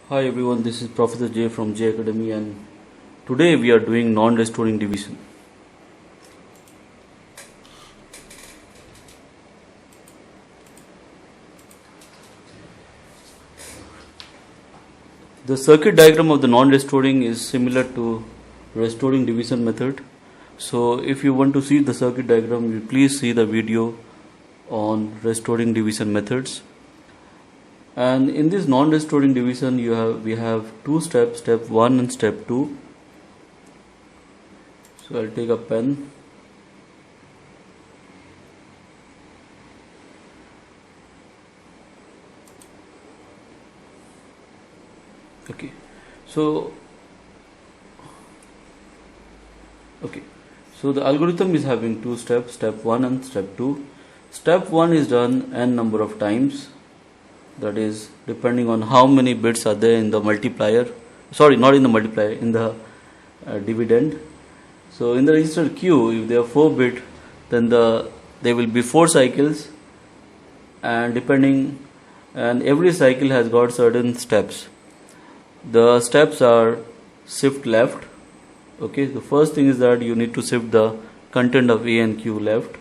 Hi everyone, this is Professor J from J Academy, and today we are doing non-restoring division. The circuit diagram of the non-restoring is similar to restoring division method. So if you want to see the circuit diagram, you please see the video on restoring division methods. And in this non-restoring division we have two steps, step 1 and step 2. So I'll take a pen. Okay, so the algorithm is having two steps, step 1 and step 2. Step 1 is done n number of times, that is depending on how many bits are there in the multiplier, sorry, not in the multiplier, in the dividend. So in the register Q, if there are 4 bit, then there will be 4 cycles, and every cycle has got certain steps. The steps are shift left. Okay, the first thing is that you need to shift the content of A and Q left,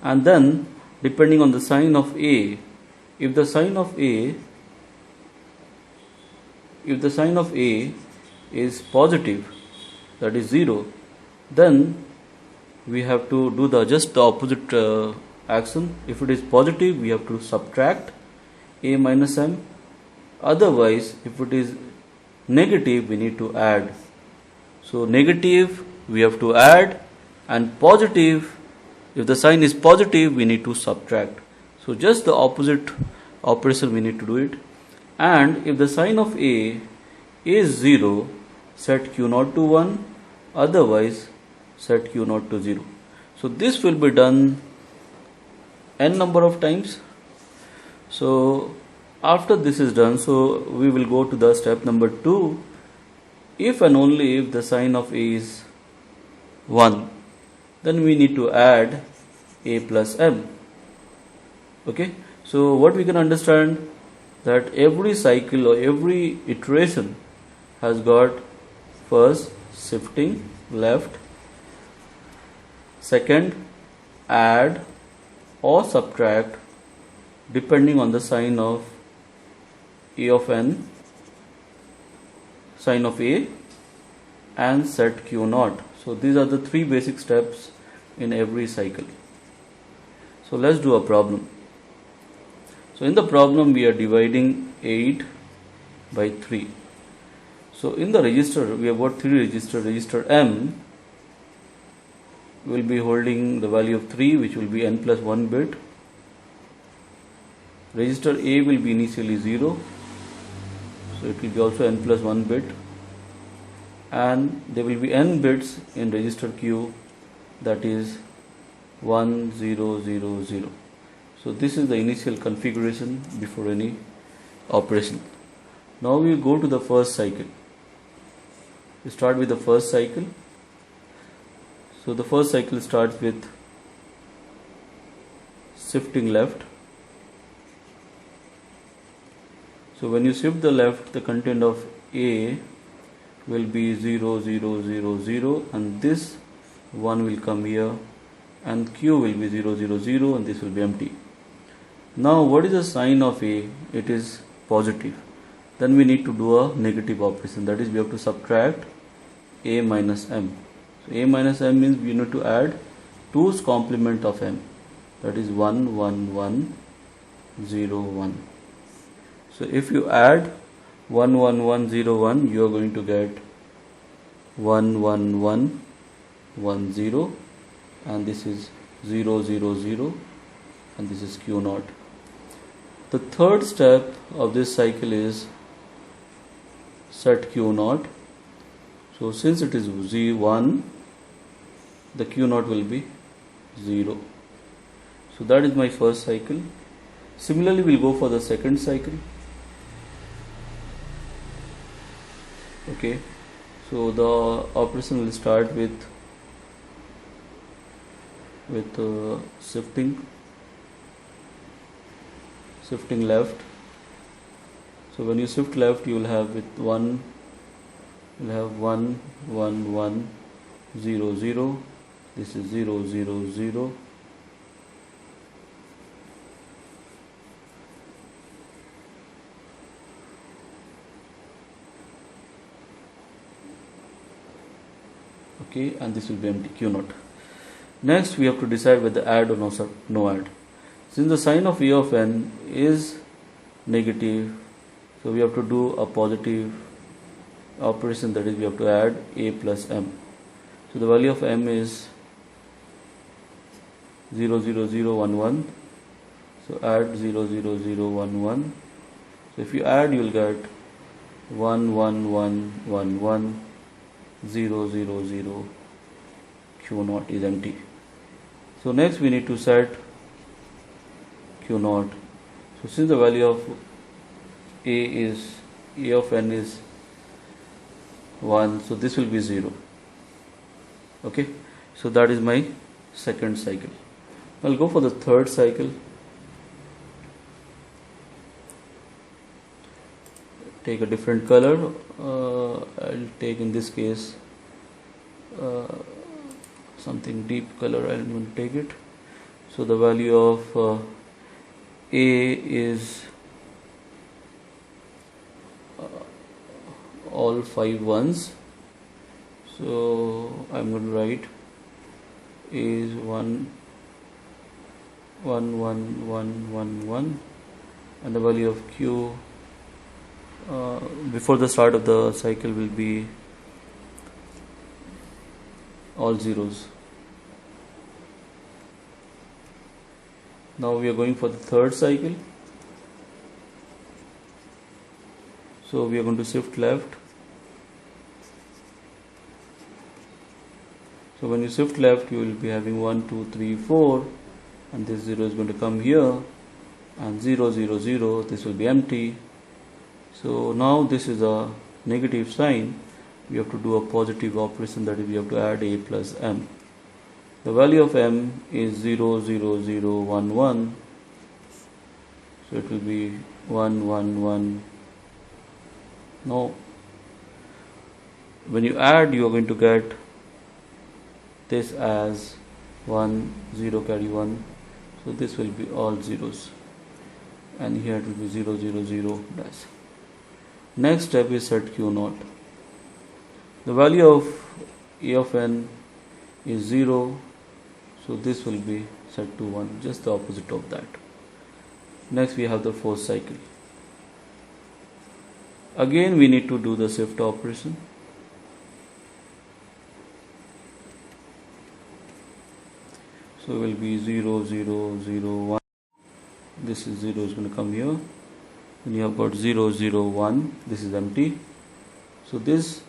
and then depending on the sign of A, if the sign of A is positive, that is 0, then we have to do just the opposite action. If it is positive, we have to subtract A minus M. Otherwise, if it is negative, we need to add. So negative we have to add, and positive, if the sign is positive, we need to subtract. So just the opposite operation we need to do it. And if the sign of A is 0, set Q0 to 1, otherwise set Q0 to 0. So this will be done n number of times. So after this is done, so we will go to the step number 2. If and only if the sign of A is 1, then we need to add A plus M. Okay, so what we can understand, that every cycle or every iteration has got first shifting left, second add or subtract depending on the sign of A of n, sign of A, and set Q0. So these are the 3 basic steps in every cycle. So let's do a problem. So in the problem we are dividing 8 by 3. So in the register we have got 3 registers. Register M will be holding the value of 3, which will be n plus 1 bit. Register A will be initially 0, so it will be also n plus 1 bit, and there will be n bits in register Q, that is 1 0 0 0. So this is the initial configuration before any operation. Now we go to the first cycle. We start with the first cycle. So the first cycle starts with shifting left. So when you shift the left, the content of A will be 0 0 0 0, and this 1 will come here, and Q will be 0 0 0, and this will be empty. Now what is the sign of A? It is positive. Then we need to do a negative operation, that is we have to subtract A minus M. So A minus M means we need to add 2's complement of M, that is 1 1 1 0 1. So if you add 1 1 1 0 1, you are going to get 1 1 1 1 0, and this is 0 0 0, and this is Q0. The third step of this cycle is set Q0. So since it is Z1, the Q0 will be 0. So that is my first cycle. Similarly, we'll go for the second cycle. Okay, so the operation will start with shifting left, So when you shift left, you will have with 1, you will have 1 1 1 0 0. This is 0 0 0. Okay, and this will be empty, Q naught. Next we have to decide whether add or no add. Since the sign of A of n is negative, so we have to do a positive operation, that is we have to add A plus m. So the value of m is 0 0 0 1 1. So add 0 0 0 1 1. So if you add, you will get 1 1 1 1 1 0 0 0. Q naught is empty. So next we need to set Q naught. So since the value of A of n is 1, so this will be 0. Okay, so that is my second cycle. I'll go for the third cycle. Take a different color. I'll take, in this case, something deep color. I'm going to take it. So the value of A is all 5 ones. So I'm going to write A is 1 1 1 1 1 1, and the value of Q before the start of the cycle will be all zeros. Now we are going for the third cycle. So we are going to shift left. So when you shift left, you will be having 1 2 3 4, and this 0 is going to come here, and 0 0 0, this will be empty. So now this is a negative sign. We have to do a positive operation, that is we have to add A plus m. The value of m is 0 0 0 1 1. So it will be 1 1 1. Now when you add, you are going to get this as 1 0 carry 1. So this will be all zeros, and here it will be 0 0 0 dash. Next step is set Q naught. The value of A of n is 0, so this will be set to 1, just the opposite of that. Next we have the fourth cycle. Again we need to do the shift operation. So it will be 0 0 0 1. This is 0 is going to come here. Then you have got 0 0 1. This is empty. So this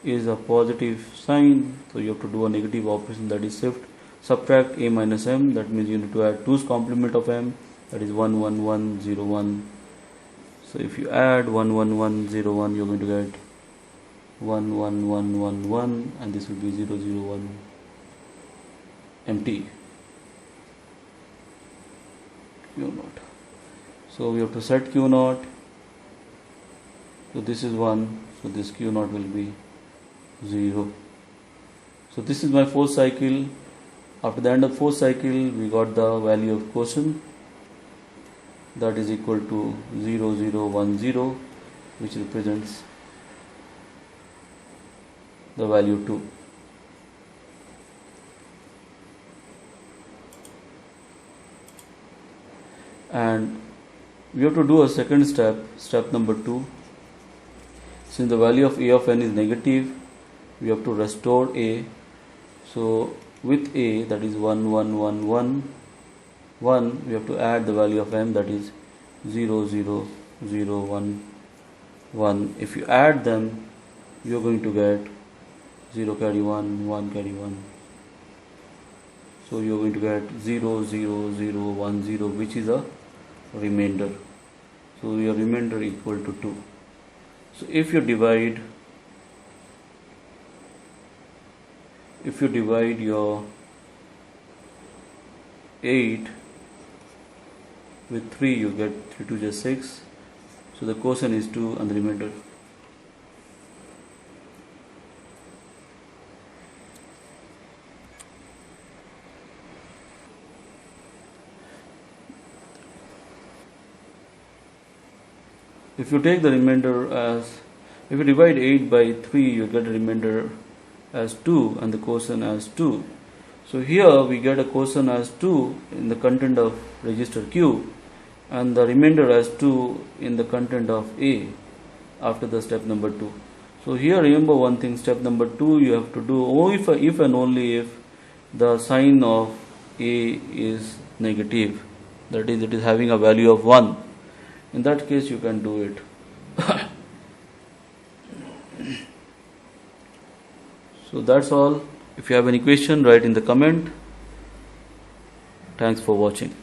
is a positive sign. So you have to do a negative operation, that is shift subtract A minus m. That means you need to add 2's complement of m. That is 1 1 1 0 1. So if you add 1 1 1 0 1, you are going to get 1 1 1 1 1, and this will be 0 0 1 empty. Q naught. So we have to set Q naught. So this is 1, so this Q naught will be 0. So this is my fourth cycle. After the end of fourth cycle, we got the value of quotient, that is equal to 0 0 1 0, which represents the value 2. And we have to do a second step, step number 2. Since the value of A of n is negative, we have to restore A. So with A, that is 1 1 1 1 1, we have to add the value of m, that is 0 0 0 1 1. If you add them, you are going to get 0 carry 1 1 carry 1. So you are going to get 0 0 0 1 0, which is a remainder. So your remainder equal to 2. So if you divide your 8 with 3, you get 3 2 just 6. So the quotient is 2 and the remainder. If you take the remainder as, if you divide 8 by 3, you get a remainder as 2 and the quotient as 2. So here we get a quotient as 2 in the content of register Q and the remainder as 2 in the content of A after the step number 2. So here remember one thing, step number 2 you have to do only if and only if the sign of A is negative, that is, it is having a value of 1. In that case you can do it. So that's all. If you have any question, write in the comment. Thanks for watching.